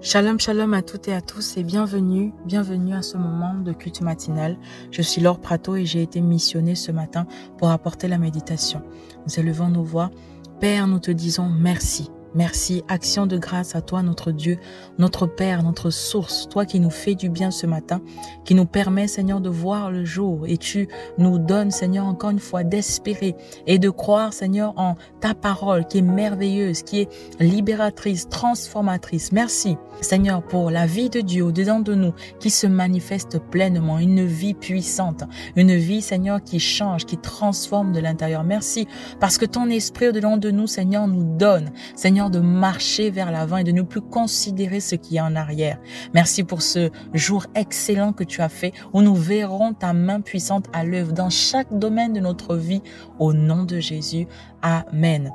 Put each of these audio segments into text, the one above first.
Shalom, shalom à toutes et à tous et bienvenue à ce moment de culte matinal. Je suis Laure Prato et j'ai été missionnée ce matin pour apporter la méditation. Nous élevons nos voix. Père, nous te disons merci. Merci, action de grâce à toi, notre Dieu, notre Père, notre source, toi qui nous fais du bien ce matin, qui nous permet, Seigneur, de voir le jour et tu nous donnes, Seigneur, encore une fois, d'espérer et de croire, Seigneur, en ta parole qui est merveilleuse, qui est libératrice, transformatrice. Merci, Seigneur, pour la vie de Dieu au-dedans de nous qui se manifeste pleinement, une vie puissante, une vie, Seigneur, qui change, qui transforme de l'intérieur. Merci parce que ton esprit au-dedans de nous, Seigneur, nous donne, Seigneur, de marcher vers l'avant et de ne plus considérer ce qui est en arrière. Merci pour ce jour excellent que tu as fait où nous verrons ta main puissante à l'œuvre dans chaque domaine de notre vie au nom de Jésus. Amen.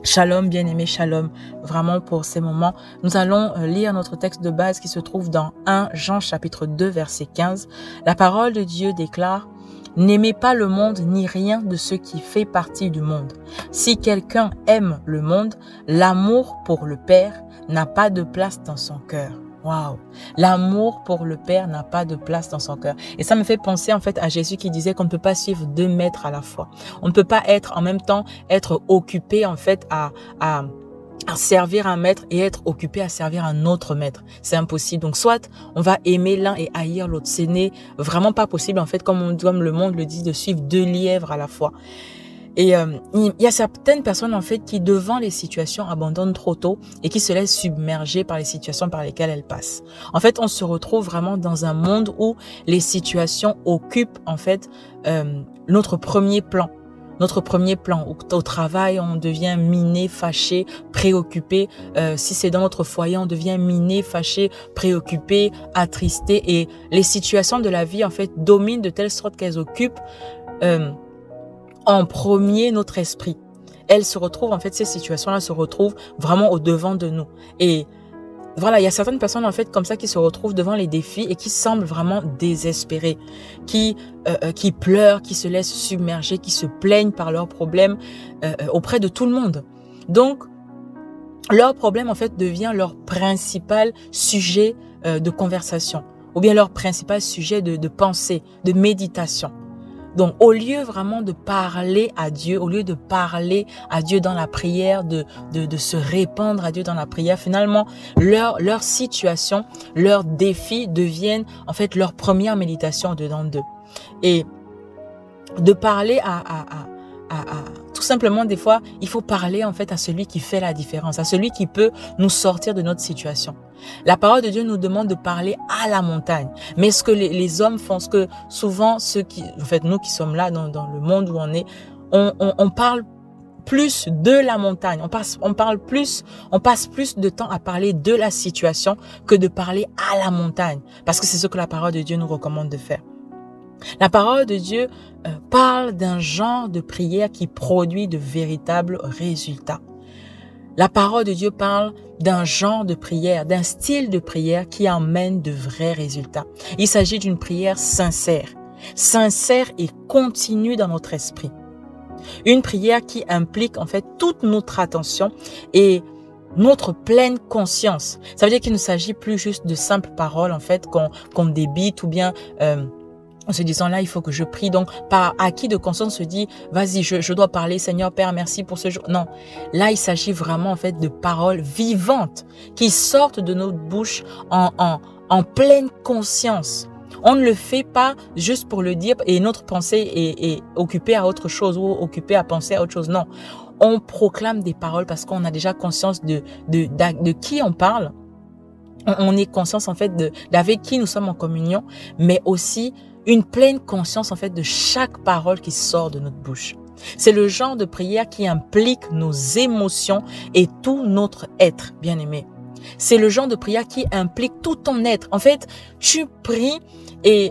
Shalom, bien-aimé, shalom. Vraiment pour ces moments, nous allons lire notre texte de base qui se trouve dans 1 Jean chapitre 2 verset 15. La parole de Dieu déclare: n'aimez pas le monde ni rien de ce qui fait partie du monde. Si quelqu'un aime le monde, l'amour pour le Père n'a pas de place dans son cœur. Waouh! L'amour pour le Père n'a pas de place dans son cœur. Et ça me fait penser en fait à Jésus qui disait qu'on ne peut pas suivre 2 maîtres à la fois. On ne peut pas être en même temps être occupé en fait à servir un maître et être occupé à servir un autre maître. C'est impossible. Donc, soit on va aimer l'un et haïr l'autre. Ce n'est vraiment pas possible, en fait, comme le monde le dit, de suivre 2 lièvres à la fois. Et il y a certaines personnes, en fait, qui, devant les situations, abandonnent trop tôt et qui se laissent submerger par les situations par lesquelles elles passent. En fait, on se retrouve vraiment dans un monde où les situations occupent, en fait, notre premier plan. Notre premier plan. Au travail, on devient miné, fâché, préoccupé. Si c'est dans notre foyer, on devient miné, fâché, préoccupé, attristé. Et les situations de la vie, en fait, dominent de telle sorte qu'elles occupent en premier notre esprit. Elles se retrouvent, en fait, ces situations-là se retrouvent vraiment au devant de nous. Et voilà, il y a certaines personnes en fait comme ça qui se retrouvent devant les défis et qui semblent vraiment désespérées, qui pleurent, qui se laissent submerger, qui se plaignent par leurs problèmes auprès de tout le monde. Donc, leur problème en fait devient leur principal sujet de conversation ou bien leur principal sujet de pensée, de méditation. Donc, au lieu vraiment de parler à Dieu, au lieu de parler à Dieu dans la prière, de se répandre à Dieu dans la prière, finalement, leur situation, leurs défis deviennent en fait leur première méditation dedans d'eux. Et de parler tout simplement, des fois, il faut parler en fait à celui qui fait la différence, à celui qui peut nous sortir de notre situation. La parole de Dieu nous demande de parler à la montagne. Mais ce que les hommes font, ce que souvent nous qui sommes là dans le monde où on est, on parle plus de la montagne. On passe plus de temps à parler de la situation que de parler à la montagne. Parce que c'est ce que la parole de Dieu nous recommande de faire. La parole de Dieu parle d'un genre de prière qui produit de véritables résultats. La parole de Dieu parle d'un genre de prière, d'un style de prière qui emmène de vrais résultats. Il s'agit d'une prière sincère et continue dans notre esprit. Une prière qui implique en fait toute notre attention et notre pleine conscience. Ça veut dire qu'il ne s'agit plus juste de simples paroles en fait qu'on débite ou bien en se disant là, il faut que je prie. Donc, par acquis de conscience, on se dit, vas-y, je dois parler, Seigneur Père, merci pour ce jour. Non, là, il s'agit vraiment en fait de paroles vivantes qui sortent de notre bouche en pleine conscience. On ne le fait pas juste pour le dire et notre pensée est occupée à autre chose ou occupée à penser à autre chose. Non, on proclame des paroles parce qu'on a déjà conscience de qui on parle. On est conscience en fait d'avec qui nous sommes en communion, mais aussi une pleine conscience en fait de chaque parole qui sort de notre bouche. C'est le genre de prière qui implique nos émotions et tout notre être, bien-aimé. C'est le genre de prière qui implique tout ton être. En fait, tu pries et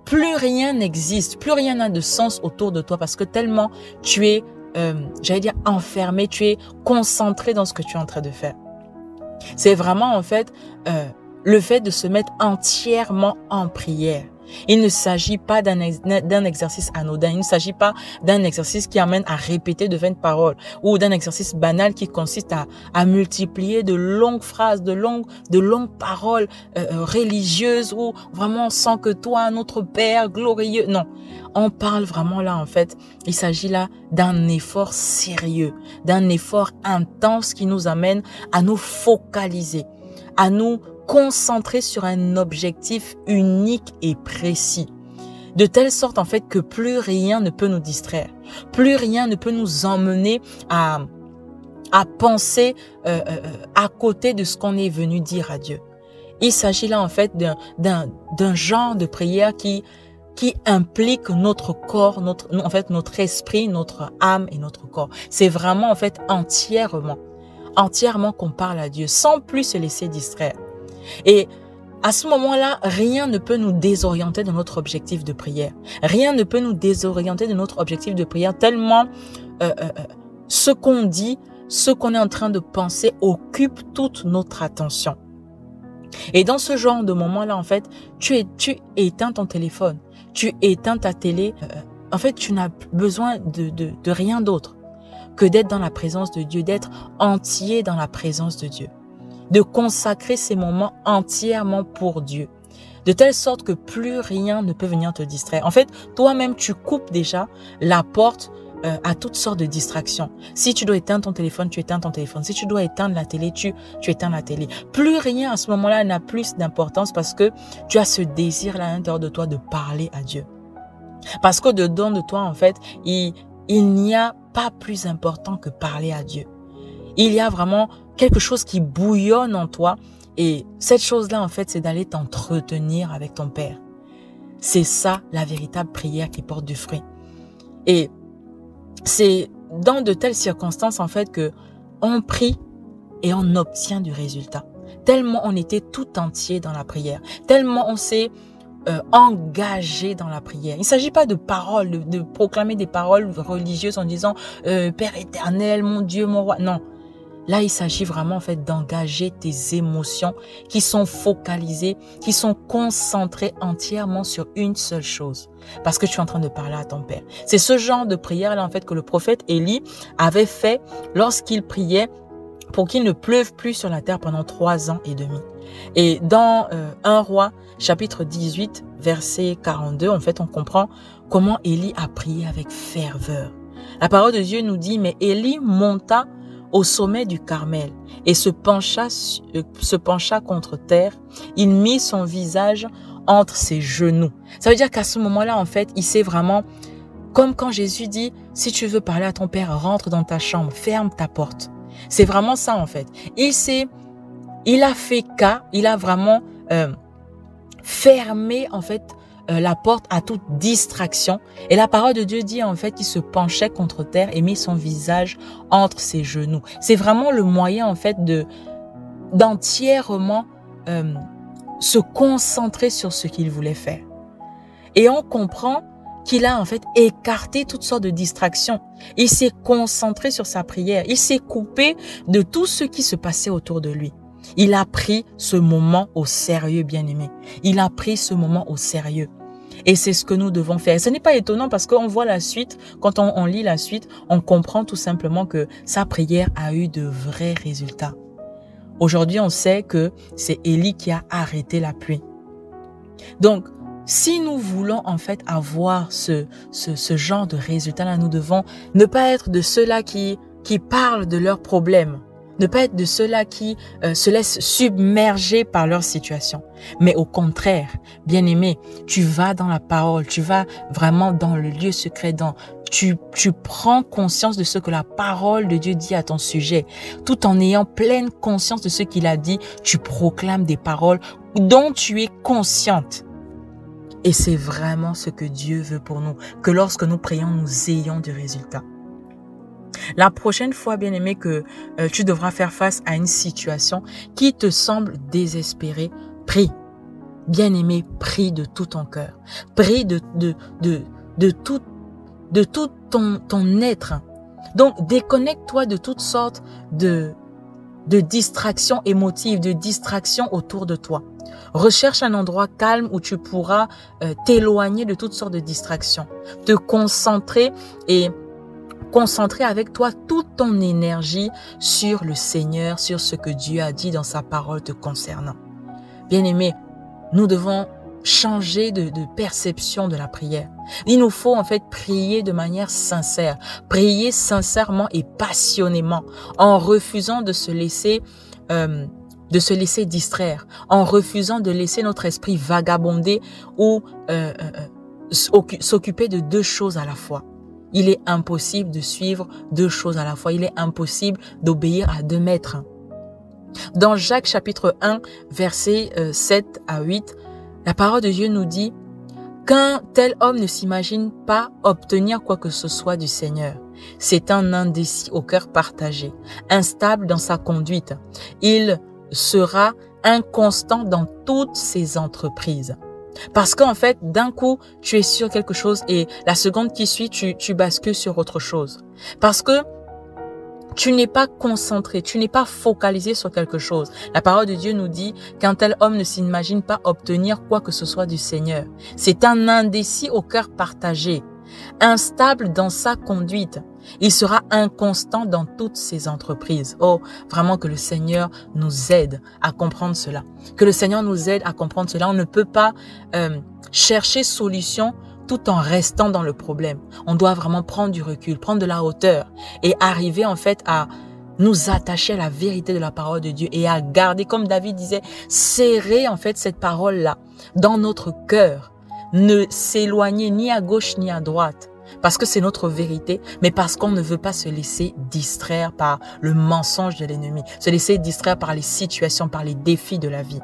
plus rien n'existe, plus rien n'a de sens autour de toi parce que tellement tu es, enfermé, tu es concentré dans ce que tu es en train de faire. C'est vraiment en fait le fait de se mettre entièrement en prière. Il ne s'agit pas d'un exercice anodin. Il ne s'agit pas d'un exercice qui amène à répéter de vaines paroles ou d'un exercice banal qui consiste à multiplier de longues phrases, de longues paroles religieuses où vraiment on sent que toi, notre Père glorieux. Non, on parle vraiment là en fait. Il s'agit là d'un effort sérieux, d'un effort intense qui nous amène à nous focaliser, à nous concentrer sur un objectif unique et précis. De telle sorte en fait que plus rien ne peut nous distraire. Plus rien ne peut nous emmener à penser à côté de ce qu'on est venu dire à Dieu. Il s'agit là en fait d'un genre de prière qui implique notre corps, notre esprit, notre âme et notre corps. C'est vraiment en fait entièrement qu'on parle à Dieu sans plus se laisser distraire. Et à ce moment-là, rien ne peut nous désorienter de notre objectif de prière. Rien ne peut nous désorienter de notre objectif de prière tellement ce qu'on dit, ce qu'on est en train de penser occupe toute notre attention. Et dans ce genre de moment-là, en fait, tu éteins ton téléphone, tu éteins ta télé. En fait, tu n'as besoin de rien d'autre que d'être dans la présence de Dieu, d'être entier dans la présence de Dieu, de consacrer ces moments entièrement pour Dieu, de telle sorte que plus rien ne peut venir te distraire. En fait, toi-même, tu coupes déjà la porte à toutes sortes de distractions. Si tu dois éteindre ton téléphone, tu éteins ton téléphone. Si tu dois éteindre la télé, tu éteins la télé. Plus rien à ce moment-là n'a plus d'importance parce que tu as ce désir-là à l'intérieur de toi de parler à Dieu. Parce qu'au-dedans de toi, en fait, il n'y a pas plus important que parler à Dieu. Il y a vraiment quelque chose qui bouillonne en toi et cette chose-là, en fait, c'est d'aller t'entretenir avec ton Père. C'est ça, la véritable prière qui porte du fruit. Et c'est dans de telles circonstances, en fait, que on prie et on obtient du résultat. Tellement on était tout entier dans la prière, tellement on s'est engagé dans la prière. Il ne s'agit pas de paroles, de proclamer des paroles religieuses en disant Père éternel, mon Dieu, mon roi. Non. Là, il s'agit vraiment en fait d'engager tes émotions qui sont focalisées, qui sont concentrées entièrement sur une seule chose. Parce que tu es en train de parler à ton Père. C'est ce genre de prière-là en fait que le prophète Élie avait fait lorsqu'il priait pour qu'il ne pleuve plus sur la terre pendant 3 ans et demi. Et dans 1 Roi, chapitre 18, verset 42, en fait, on comprend comment Élie a prié avec ferveur. La parole de Dieu nous dit, mais Élie monta au sommet du Carmel et se pencha contre terre. Il mit son visage entre ses genoux. Ça veut dire qu'à ce moment-là, en fait, il s'est vraiment, comme quand Jésus dit, si tu veux parler à ton Père, rentre dans ta chambre, ferme ta porte. C'est vraiment ça, en fait. Il a fait cas, il a vraiment fermé, en fait, la porte à toute distraction. Et la parole de Dieu dit en fait qu'il se penchait contre terre et mit son visage entre ses genoux. C'est vraiment le moyen en fait d'entièrement se concentrer sur ce qu'il voulait faire. Et on comprend qu'il a en fait écarté toutes sortes de distractions. Il s'est concentré sur sa prière. Il s'est coupé de tout ce qui se passait autour de lui. Il a pris ce moment au sérieux, bien-aimé. Il a pris ce moment au sérieux. Et c'est ce que nous devons faire. Ce n'est pas étonnant parce qu'on voit la suite. Quand on lit la suite, on comprend tout simplement que sa prière a eu de vrais résultats. Aujourd'hui, on sait que c'est Élie qui a arrêté la pluie. Donc, si nous voulons en fait avoir ce genre de résultats-là, nous devons ne pas être de ceux-là qui parlent de leurs problèmes. Ne pas être de ceux-là qui se laissent submerger par leur situation. Mais au contraire, bien-aimé, tu vas dans la parole, tu vas vraiment dans le lieu secret, tu prends conscience de ce que la parole de Dieu dit à ton sujet. Tout en ayant pleine conscience de ce qu'il a dit, tu proclames des paroles dont tu es consciente. Et c'est vraiment ce que Dieu veut pour nous, que lorsque nous prions, nous ayons du résultat. La prochaine fois, bien-aimé, que tu devras faire face à une situation qui te semble désespérée, prie. Bien-aimé, prie de tout ton cœur. Prie de tout ton être. Donc, déconnecte-toi de toutes sortes de distractions émotives, de distractions autour de toi. Recherche un endroit calme où tu pourras t'éloigner de toutes sortes de distractions. Te concentrer et concentrer avec toi toute ton énergie sur le Seigneur, sur ce que Dieu a dit dans sa parole te concernant. Bien-aimés, nous devons changer de perception de la prière. Il nous faut en fait prier de manière sincère, prier sincèrement et passionnément, en refusant de se laisser distraire, en refusant de laisser notre esprit vagabonder ou s'occuper de deux choses à la fois. Il est impossible de suivre deux choses à la fois. Il est impossible d'obéir à deux maîtres. Dans Jacques chapitre 1, versets 7 à 8, la parole de Dieu nous dit qu'un tel homme ne s'imagine pas obtenir quoi que ce soit du Seigneur. C'est un indécis au cœur partagé, instable dans sa conduite. Il sera inconstant dans toutes ses entreprises. Parce qu'en fait, d'un coup, tu es sur quelque chose et la seconde qui suit, tu bascules sur autre chose. Parce que tu n'es pas concentré, tu n'es pas focalisé sur quelque chose. La parole de Dieu nous dit qu'un tel homme ne s'imagine pas obtenir quoi que ce soit du Seigneur. C'est un indécis au cœur partagé, instable dans sa conduite. Il sera inconstant dans toutes ses entreprises. Oh, vraiment que le Seigneur nous aide à comprendre cela. Que le Seigneur nous aide à comprendre cela. On ne peut pas chercher solution tout en restant dans le problème. On doit vraiment prendre du recul, prendre de la hauteur et arriver en fait à nous attacher à la vérité de la parole de Dieu et à garder, comme David disait, serrer en fait cette parole-là dans notre cœur. Ne s'éloigner ni à gauche ni à droite. Parce que c'est notre vérité, mais parce qu'on ne veut pas se laisser distraire par le mensonge de l'ennemi, se laisser distraire par les situations, par les défis de la vie.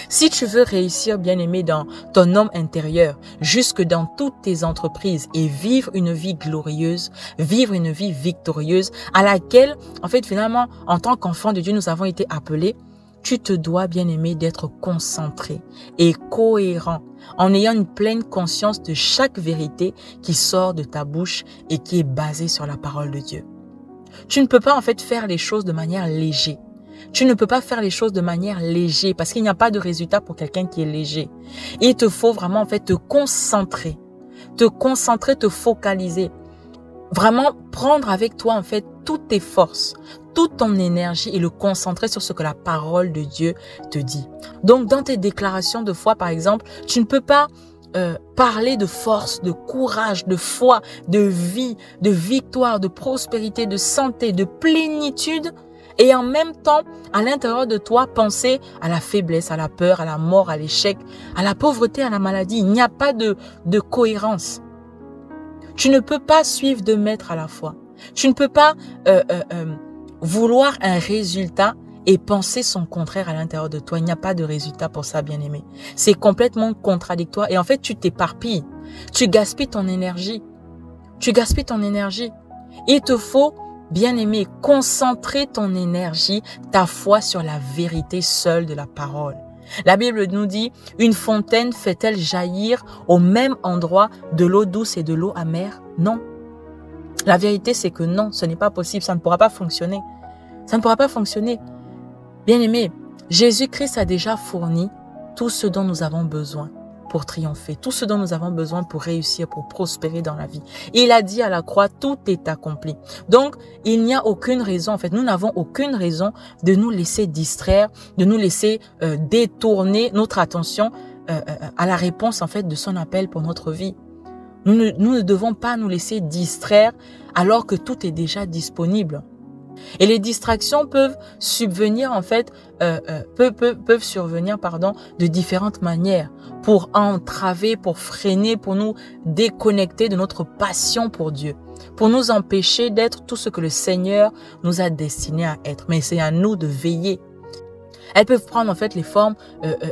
Si tu veux réussir, bien-aimé, dans ton homme intérieur, jusque dans toutes tes entreprises et vivre une vie glorieuse, vivre une vie victorieuse, à laquelle, en fait, finalement, en tant qu'enfant de Dieu, nous avons été appelés, tu te dois, bien-aimé, d'être concentré et cohérent en ayant une pleine conscience de chaque vérité qui sort de ta bouche et qui est basée sur la parole de Dieu. Tu ne peux pas, en fait, faire les choses de manière légère. Tu ne peux pas faire les choses de manière légère parce qu'il n'y a pas de résultat pour quelqu'un qui est léger. Il te faut vraiment, en fait, te concentrer, te focaliser. Vraiment prendre avec toi, en fait, toutes tes forces, toute ton énergie et le concentrer sur ce que la parole de Dieu te dit. Donc, dans tes déclarations de foi, par exemple, tu ne peux pas parler de force, de courage, de foi, de vie, de victoire, de prospérité, de santé, de plénitude et en même temps, à l'intérieur de toi, penser à la faiblesse, à la peur, à la mort, à l'échec, à la pauvreté, à la maladie. Il n'y a pas de cohérence. Tu ne peux pas suivre deux maîtres à la fois. Tu ne peux pas vouloir un résultat et penser son contraire à l'intérieur de toi. Il n'y a pas de résultat pour ça, bien-aimé. C'est complètement contradictoire et en fait, tu t'éparpilles. Tu gaspilles ton énergie. Il te faut, bien-aimé, concentrer ton énergie, ta foi sur la vérité seule de la parole. La Bible nous dit, une fontaine fait-elle jaillir au même endroit de l'eau douce et de l'eau amère? Non. La vérité, c'est que non, ce n'est pas possible, ça ne pourra pas fonctionner. Ça ne pourra pas fonctionner. Bien-aimé, Jésus-Christ a déjà fourni tout ce dont nous avons besoin pour triompher, tout ce dont nous avons besoin pour réussir, pour prospérer dans la vie. Il a dit à la croix, tout est accompli. Donc, il n'y a aucune raison, en fait, nous n'avons aucune raison de nous laisser distraire, de nous laisser détourner notre attention à la réponse, en fait, de son appel pour notre vie. Nous ne devons pas nous laisser distraire alors que tout est déjà disponible. Et les distractions peuvent subvenir en fait, peuvent survenir de différentes manières pour entraver, pour freiner, pour nous déconnecter de notre passion pour Dieu, pour nous empêcher d'être tout ce que le Seigneur nous a destiné à être. Mais c'est à nous de veiller. Elles peuvent prendre en fait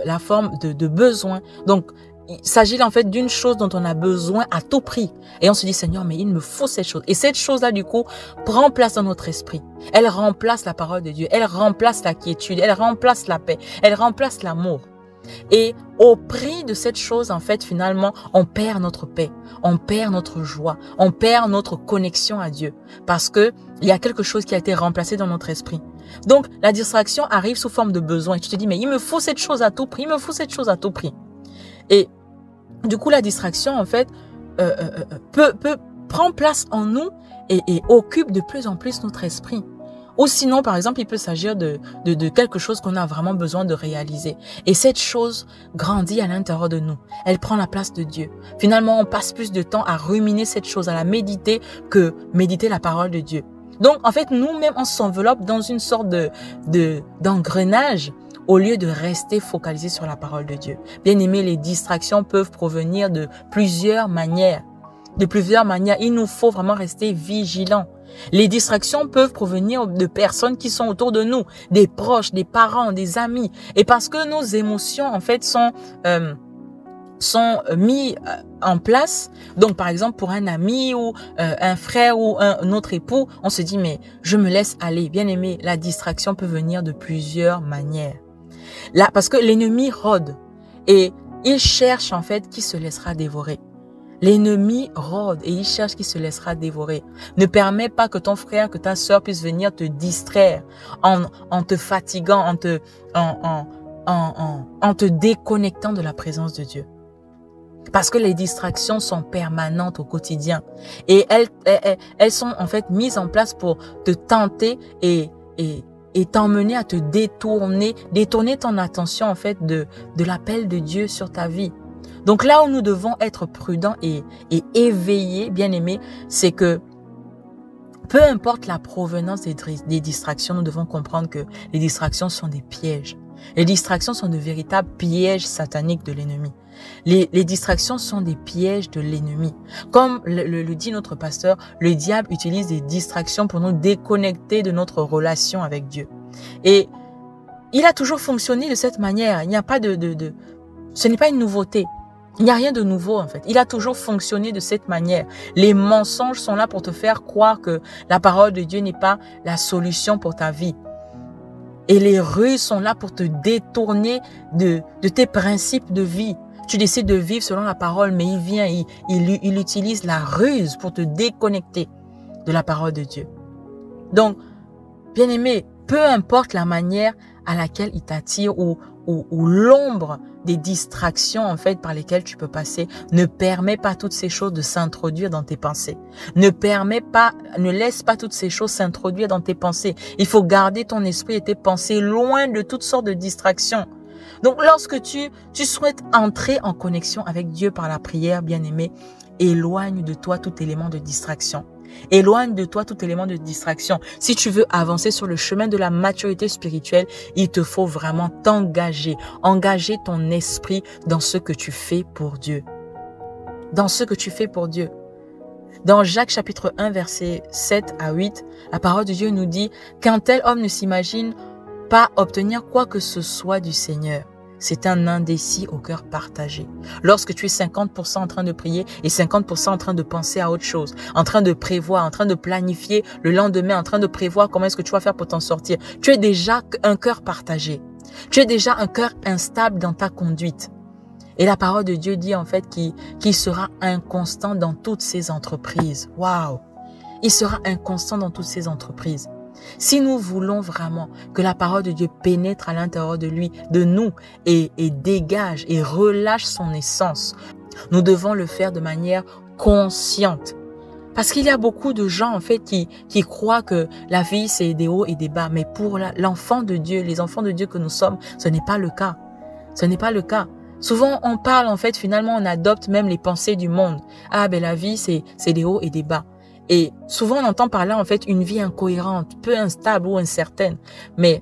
la forme de besoin. Donc il s'agit en fait d'une chose dont on a besoin à tout prix. Et on se dit, Seigneur, mais il me faut cette chose. Et cette chose-là, du coup, prend place dans notre esprit. Elle remplace la parole de Dieu. Elle remplace la quiétude. Elle remplace la paix. Elle remplace l'amour. Et au prix de cette chose, en fait, finalement, on perd notre paix, on perd notre joie, on perd notre connexion à Dieu. Parce que il y a quelque chose qui a été remplacé dans notre esprit. Donc, la distraction arrive sous forme de besoin. Et tu te dis, mais il me faut cette chose à tout prix, il me faut cette chose à tout prix. Et du coup, la distraction, en fait, prend place en nous et occupe de plus en plus notre esprit. Ou sinon, par exemple, il peut s'agir de quelque chose qu'on a vraiment besoin de réaliser. Et cette chose grandit à l'intérieur de nous. Elle prend la place de Dieu. Finalement, on passe plus de temps à ruminer cette chose, à la méditer, que méditer la parole de Dieu. Donc, en fait, nous-mêmes, on s'enveloppe dans une sorte d'engrenage au lieu de rester focalisé sur la parole de Dieu. Bien aimé, les distractions peuvent provenir de plusieurs manières. Il nous faut vraiment rester vigilants. Les distractions peuvent provenir de personnes qui sont autour de nous, des proches, des parents, des amis. Et parce que nos émotions, en fait, sont mis en place. Donc, par exemple, pour un ami ou un frère ou un autre époux, on se dit, mais je me laisse aller. Bien aimé, la distraction peut venir de plusieurs manières. Là, parce que l'ennemi rôde et il cherche, en fait, qui se laissera dévorer. L'ennemi rôde et il cherche qui se laissera dévorer. Ne permets pas que ton frère, que ta sœur puisse venir te distraire en te fatiguant, en te déconnectant de la présence de Dieu. Parce que les distractions sont permanentes au quotidien et elles sont en fait mises en place pour te tenter et t'emmener à te détourner ton attention en fait de l'appel de Dieu sur ta vie. Donc là où nous devons être prudents et éveillés, bien aimés, c'est que peu importe la provenance des distractions, nous devons comprendre que les distractions sont des pièges. Les distractions sont de véritables pièges sataniques de l'ennemi. Les distractions sont des pièges de l'ennemi. Comme le dit notre pasteur, le diable utilise des distractions pour nous déconnecter de notre relation avec Dieu. Et il a toujours fonctionné de cette manière. Il n'y a pas ce n'est pas une nouveauté. Il n'y a rien de nouveau en fait. Il a toujours fonctionné de cette manière. Les mensonges sont là pour te faire croire que la parole de Dieu n'est pas la solution pour ta vie. Et les ruses sont là pour te détourner de tes principes de vie. Tu décides de vivre selon la parole, mais il vient, il utilise la ruse pour te déconnecter de la parole de Dieu. Donc, bien aimé, peu importe la manière à laquelle il t'attire ou l'ombre des distractions en fait par lesquelles tu peux passer, ne permet pas toutes ces choses de s'introduire dans tes pensées. Ne laisse pas toutes ces choses s'introduire dans tes pensées. Il faut garder ton esprit et tes pensées loin de toutes sortes de distractions. Donc lorsque tu souhaites entrer en connexion avec Dieu par la prière, bien-aimé, éloigne de toi tout élément de distraction. Éloigne de toi tout élément de distraction. Si tu veux avancer sur le chemin de la maturité spirituelle, il te faut vraiment t'engager. Engager ton esprit dans ce que tu fais pour Dieu. Dans ce que tu fais pour Dieu. Dans Jacques chapitre 1, versets 7 à 8, la parole de Dieu nous dit « Qu'un tel homme ne s'imagine pas obtenir quoi que ce soit du Seigneur. C'est un indécis au cœur partagé. Lorsque tu es 50% en train de prier et 50% en train de penser à autre chose, en train de prévoir, en train de planifier le lendemain, en train de prévoir comment est-ce que tu vas faire pour t'en sortir, tu es déjà un cœur partagé. Tu es déjà un cœur instable dans ta conduite. Et la parole de Dieu dit en fait qu'il sera inconstant dans toutes ses entreprises. Waouh! Il sera inconstant dans toutes ses entreprises. Si nous voulons vraiment que la parole de Dieu pénètre à l'intérieur de lui, de nous, et dégage et relâche son essence, nous devons le faire de manière consciente. Parce qu'il y a beaucoup de gens en fait qui croient que la vie c'est des hauts et des bas. Mais pour l'enfant de Dieu, les enfants de Dieu que nous sommes, ce n'est pas le cas. Ce n'est pas le cas. Souvent on parle en fait, finalement on adopte même les pensées du monde. Ah ben la vie c'est des hauts et des bas. Et souvent, on entend par là, en fait, une vie incohérente, peu instable ou incertaine. Mais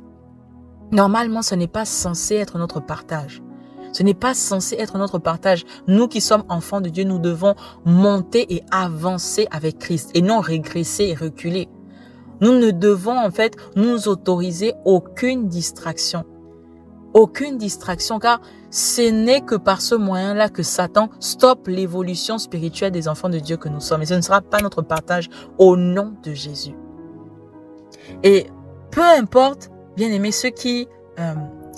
normalement, ce n'est pas censé être notre partage. Ce n'est pas censé être notre partage. Nous qui sommes enfants de Dieu, nous devons monter et avancer avec Christ et non régresser et reculer. Nous ne devons, en fait, nous autoriser aucune distraction. Aucune distraction, car ce n'est que par ce moyen-là que Satan stoppe l'évolution spirituelle des enfants de Dieu que nous sommes. Et ce ne sera pas notre partage au nom de Jésus. Et peu importe, bien aimés, ceux qui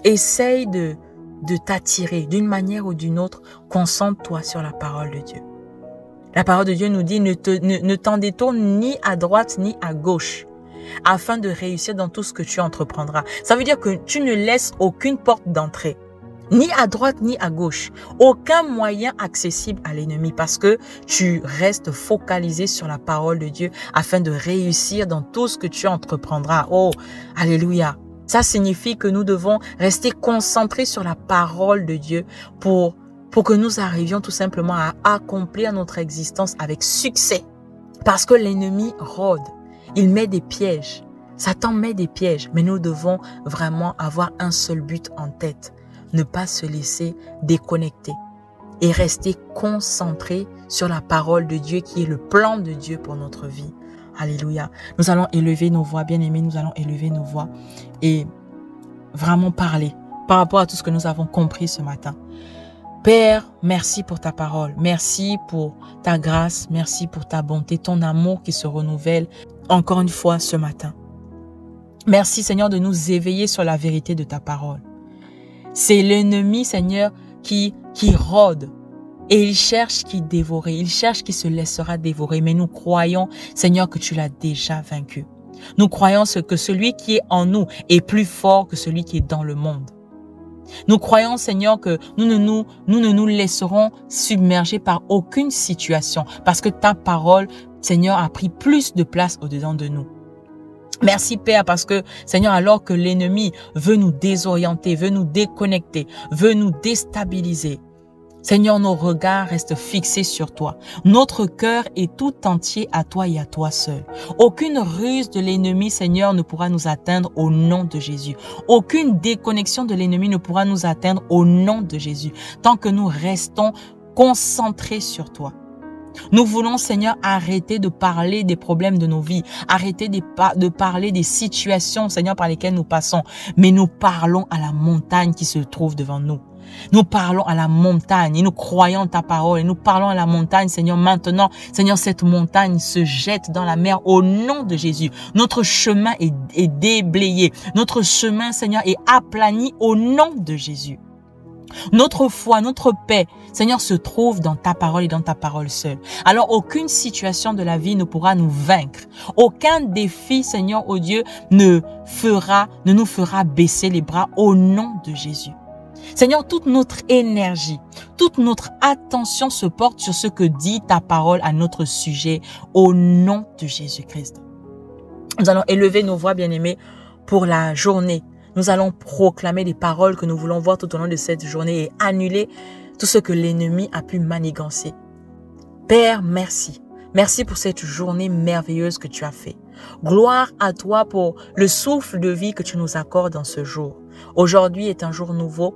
essayent de t'attirer d'une manière ou d'une autre, concentre-toi sur la parole de Dieu. La parole de Dieu nous dit, ne t'en détourne ni à droite ni à gauche, afin de réussir dans tout ce que tu entreprendras. Ça veut dire que tu ne laisses aucune porte d'entrée, ni à droite ni à gauche, aucun moyen accessible à l'ennemi, parce que tu restes focalisé sur la parole de Dieu afin de réussir dans tout ce que tu entreprendras. Oh, alléluia. Ça signifie que nous devons rester concentrés sur la parole de Dieu pour que nous arrivions tout simplement à accomplir notre existence avec succès. Parce que l'ennemi rôde, il met des pièges. Satan met des pièges, mais nous devons vraiment avoir un seul but en tête. Ne pas se laisser déconnecter et rester concentré sur la parole de Dieu qui est le plan de Dieu pour notre vie. Alléluia. Nous allons élever nos voix, bien-aimés, nous allons élever nos voix et vraiment parler par rapport à tout ce que nous avons compris ce matin. Père, merci pour ta parole, merci pour ta grâce, merci pour ta bonté, ton amour qui se renouvelle encore une fois ce matin. Merci Seigneur de nous éveiller sur la vérité de ta parole. C'est l'ennemi Seigneur qui rôde et il cherche qui dévorer, il cherche qui se laissera dévorer, mais nous croyons Seigneur que tu l'as déjà vaincu. Nous croyons que celui qui est en nous est plus fort que celui qui est dans le monde. Nous croyons, Seigneur, que nous ne nous laisserons submerger par aucune situation parce que ta parole, Seigneur, a pris plus de place au-dedans de nous. Merci Père parce que, Seigneur, alors que l'ennemi veut nous désorienter, veut nous déconnecter, veut nous déstabiliser, Seigneur, nos regards restent fixés sur toi. Notre cœur est tout entier à toi et à toi seul. Aucune ruse de l'ennemi, Seigneur, ne pourra nous atteindre au nom de Jésus. Aucune déconnexion de l'ennemi ne pourra nous atteindre au nom de Jésus. Tant que nous restons concentrés sur toi. Nous voulons, Seigneur, arrêter de parler des problèmes de nos vies, arrêter de parler des situations, Seigneur, par lesquelles nous passons, mais nous parlons à la montagne qui se trouve devant nous. Nous parlons à la montagne et nous croyons ta parole et nous parlons à la montagne, Seigneur. Maintenant, Seigneur, cette montagne se jette dans la mer au nom de Jésus. Notre chemin est déblayé. Notre chemin, Seigneur, est aplani au nom de Jésus. Notre foi, notre paix, Seigneur, se trouve dans ta parole et dans ta parole seule. Alors, aucune situation de la vie ne pourra nous vaincre. Aucun défi, Seigneur, oh Dieu, ne nous fera baisser les bras au nom de Jésus. Seigneur, toute notre énergie, toute notre attention se porte sur ce que dit ta parole à notre sujet au nom de Jésus-Christ. Nous allons élever nos voix, bien-aimés, pour la journée. Nous allons proclamer les paroles que nous voulons voir tout au long de cette journée et annuler tout ce que l'ennemi a pu manigancer. Père, merci. Merci pour cette journée merveilleuse que tu as fait. Gloire à toi pour le souffle de vie que tu nous accordes dans ce jour. Aujourd'hui est un jour nouveau.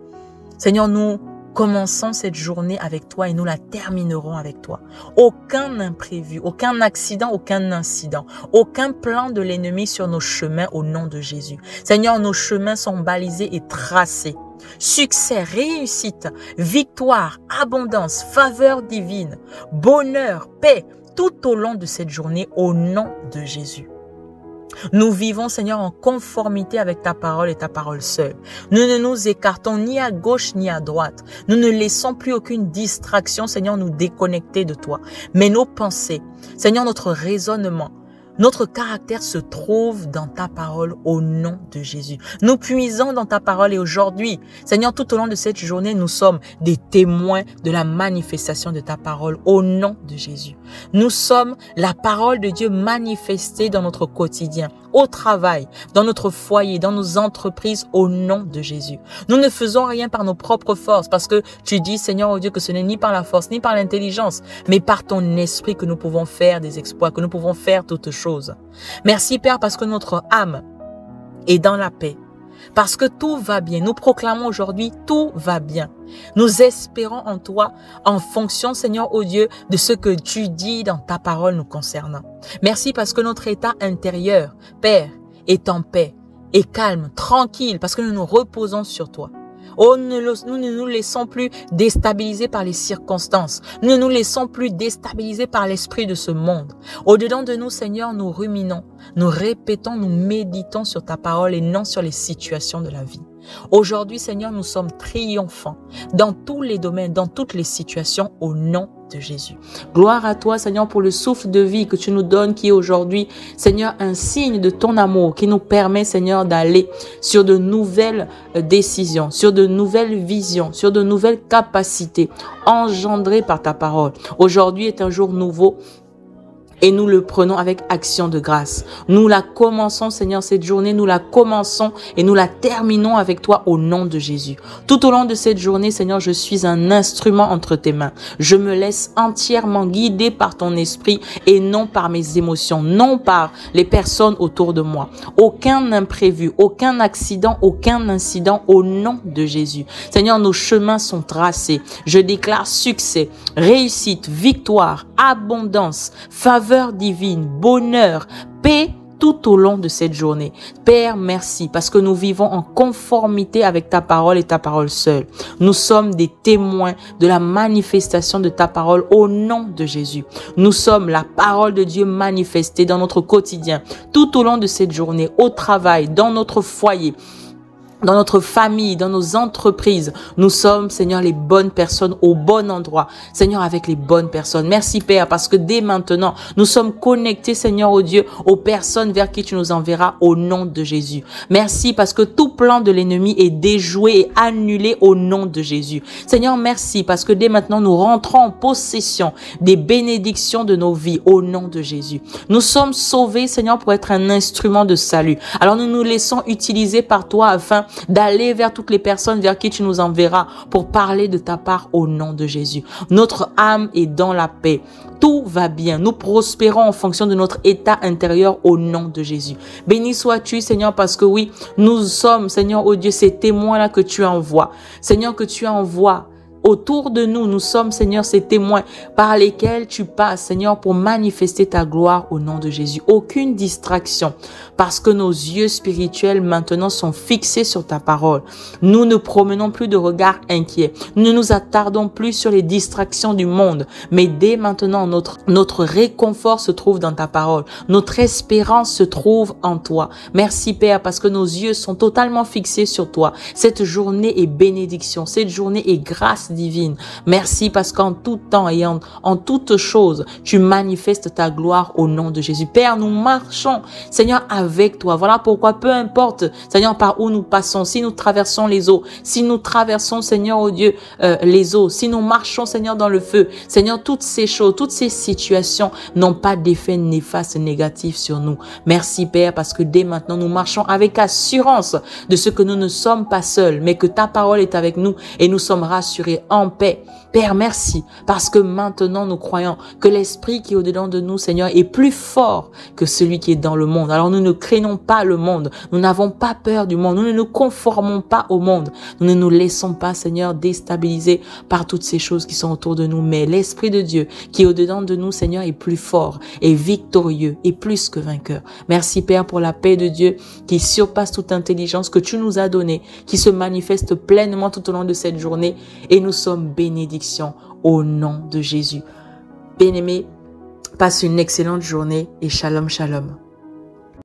Seigneur, nous commençons cette journée avec toi et nous la terminerons avec toi. Aucun imprévu, aucun accident, aucun incident, aucun plan de l'ennemi sur nos chemins au nom de Jésus. Seigneur, nos chemins sont balisés et tracés. Succès, réussite, victoire, abondance, faveur divine, bonheur, paix, tout au long de cette journée au nom de Jésus. Nous vivons, Seigneur, en conformité avec ta parole et ta parole seule. Nous ne nous écartons ni à gauche ni à droite. Nous ne laissons plus aucune distraction, Seigneur, nous déconnecter de toi. Mais nos pensées, Seigneur, notre raisonnement, notre caractère se trouve dans ta parole au nom de Jésus. Nous puisons dans ta parole et aujourd'hui, Seigneur, tout au long de cette journée, nous sommes des témoins de la manifestation de ta parole au nom de Jésus. Nous sommes la parole de Dieu manifestée dans notre quotidien, au travail, dans notre foyer, dans nos entreprises au nom de Jésus. Nous ne faisons rien par nos propres forces parce que tu dis, Seigneur, oh Dieu, que ce n'est ni par la force, ni par l'intelligence, mais par ton esprit que nous pouvons faire des exploits, que nous pouvons faire toutes choses. Merci Père parce que notre âme est dans la paix. Parce que tout va bien. Nous proclamons aujourd'hui, tout va bien. Nous espérons en toi, en fonction, Seigneur, oh Dieu, de ce que tu dis dans ta parole nous concernant. Merci parce que notre état intérieur, Père, est en paix, est calme, tranquille, parce que nous nous reposons sur toi. Oh, nous ne nous laissons plus déstabiliser par les circonstances. Nous ne nous laissons plus déstabiliser par l'esprit de ce monde. Au-dedans de nous, Seigneur, nous ruminons, nous répétons, nous méditons sur ta parole et non sur les situations de la vie. Aujourd'hui, Seigneur, nous sommes triomphants dans tous les domaines, dans toutes les situations, au nom de Jésus. Gloire à toi, Seigneur, pour le souffle de vie que tu nous donnes, qui est aujourd'hui, Seigneur, un signe de ton amour, qui nous permet, Seigneur, d'aller sur de nouvelles décisions, sur de nouvelles visions, sur de nouvelles capacités engendrées par ta parole. Aujourd'hui est un jour nouveau. Et nous le prenons avec action de grâce. Nous la commençons, Seigneur, cette journée. Nous la commençons et nous la terminons avec toi au nom de Jésus. Tout au long de cette journée, Seigneur, je suis un instrument entre tes mains. Je me laisse entièrement guider par ton esprit et non par mes émotions, non par les personnes autour de moi. Aucun imprévu, aucun accident, aucun incident au nom de Jésus. Seigneur, nos chemins sont tracés. Je déclare succès, réussite, victoire, abondance, faveur divine, bonheur, paix tout au long de cette journée. Père, merci parce que nous vivons en conformité avec ta parole et ta parole seule. Nous sommes des témoins de la manifestation de ta parole au nom de Jésus. Nous sommes la parole de Dieu manifestée dans notre quotidien, tout au long de cette journée, au travail, dans notre foyer, dans notre famille, dans nos entreprises. Nous sommes, Seigneur, les bonnes personnes au bon endroit. Seigneur, avec les bonnes personnes. Merci, Père, parce que dès maintenant, nous sommes connectés, Seigneur, au Dieu, aux personnes vers qui tu nous enverras au nom de Jésus. Merci parce que tout plan de l'ennemi est déjoué et annulé au nom de Jésus. Seigneur, merci parce que dès maintenant, nous rentrons en possession des bénédictions de nos vies au nom de Jésus. Nous sommes sauvés, Seigneur, pour être un instrument de salut. Alors nous nous laissons utiliser par toi afin d'aller vers toutes les personnes vers qui tu nous enverras pour parler de ta part au nom de Jésus. Notre âme est dans la paix. Tout va bien. Nous prospérons en fonction de notre état intérieur au nom de Jésus. Béni sois-tu, Seigneur, parce que oui, nous sommes, Seigneur, oh Dieu, ces témoins-là que tu envoies. Seigneur, que tu envoies. Autour de nous, nous sommes, Seigneur, ces témoins par lesquels tu passes, Seigneur, pour manifester ta gloire au nom de Jésus. Aucune distraction, parce que nos yeux spirituels maintenant sont fixés sur ta parole. Nous ne promenons plus de regards inquiets. Nous ne nous attardons plus sur les distractions du monde. Mais dès maintenant, notre réconfort se trouve dans ta parole. Notre espérance se trouve en toi. Merci, Père, parce que nos yeux sont totalement fixés sur toi. Cette journée est bénédiction. Cette journée est grâce divine. Merci parce qu'en tout temps et en toutes choses, tu manifestes ta gloire au nom de Jésus. Père, nous marchons, Seigneur, avec toi. Voilà pourquoi, peu importe, Seigneur, par où nous passons, si nous traversons les eaux, si nous traversons, Seigneur, oh Dieu, les eaux, si nous marchons, Seigneur, dans le feu, Seigneur, toutes ces choses, toutes ces situations n'ont pas d'effet néfaste négatif sur nous. Merci, Père, parce que dès maintenant, nous marchons avec assurance de ce que nous ne sommes pas seuls, mais que ta parole est avec nous et nous sommes rassurés en paix. Père, merci, parce que maintenant nous croyons que l'esprit qui est au-dedans de nous, Seigneur, est plus fort que celui qui est dans le monde. Alors nous ne craignons pas le monde, nous n'avons pas peur du monde, nous ne nous conformons pas au monde, nous ne nous laissons pas, Seigneur, déstabiliser par toutes ces choses qui sont autour de nous, mais l'esprit de Dieu qui est au-dedans de nous, Seigneur, est plus fort, est victorieux, et plus que vainqueur. Merci, Père, pour la paix de Dieu qui surpasse toute intelligence que tu nous as donnée, qui se manifeste pleinement tout au long de cette journée, et nous sommes bénédictions au nom de Jésus. Bien-aimé, passe une excellente journée et shalom, shalom.